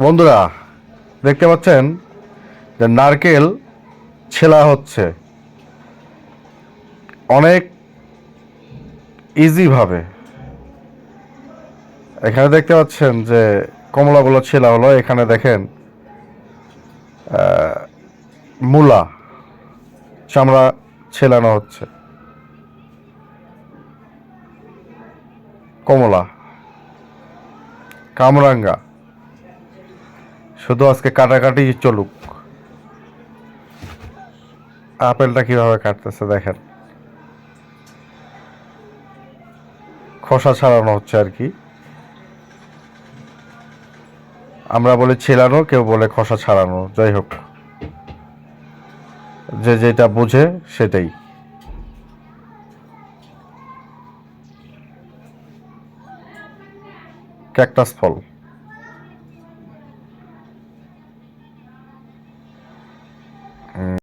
বন্ধুরা, দেখতে পাচ্ছেন যে নারকেল ছেলা হচ্ছে অনেক ইজিভাবে। এখানে দেখতে পাচ্ছেন যে কমলাগুলো ছেলা হলো। এখানে দেখেন মূলা চামড়া ছেলানো হচ্ছে। কমলা, কামরাঙ্গা, শুধু আজকে কাটাকাটি চলুক। আপেলটা কিভাবে কাটতেছে দেখেন, খোসা ছাড়ানো হচ্ছে আর কি। আমরা বলি ছেলানো, কেউ বলে খোসা ছাড়ানো। যাই হোক, যে যেটা বুঝে সেটাই। ক্যাকটাস ফল।